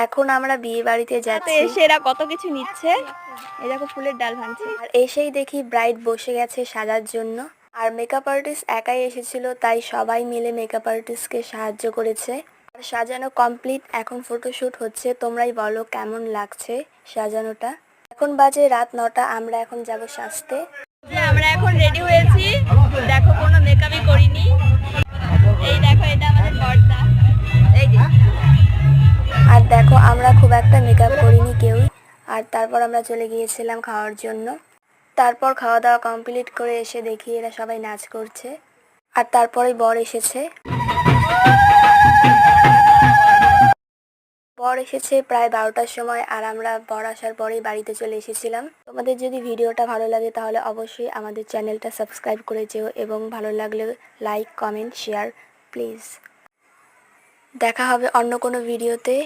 এখন আমরা বিয়ে বাড়িতে যাচ্ছি। এসে এরা কত কিছু নিচ্ছে, এই দেখো ফুলের ডাল ভাঙছে। আর এসেই দেখি ব্রাইড বসে গেছে সাজার জন্য। আর মেকআপ আর্টিস্ট একাই এসেছিল, তাই সবাই মিলে মেকআপ আর্টিস্টকে সাহায্য করেছে। আর সাজানো কমপ্লিট, এখন ফটোশুট হচ্ছে। তোমরাই বলো কেমন লাগছে সাজানোটা। এখন বাজে রাত 9টা, আমরা এখন যাব সাজতে। আমরা এখন রেডি হয়েছি, দেখো কোনো মেকআপই করিনি। এই দেখো এটা আমাদের পর্দা, এই যে। আর দেখো আমরা খুব একটা মেকআপ করিনি কেউই। আর তারপর আমরা চলে গিয়েছিলাম খাওয়ার জন্য। তারপর খাওয়া দাওয়া কমপ্লিট করে এসে দেখি এরা সবাই নাচ করছে। আর তারপরে বর এসেছে। বর এসেছে প্রায় 12টার সময়, আর আমরা বর আসার পরেই বাড়িতে চলে এসেছিলাম। তোমাদের যদি ভিডিওটা ভালো লাগে তাহলে অবশ্যই আমাদের চ্যানেলটা সাবস্ক্রাইব করে যেও, এবং ভালো লাগলে লাইক, কমেন্ট, শেয়ার প্লিজ। দেখা হবে অন্য কোনো ভিডিওতে।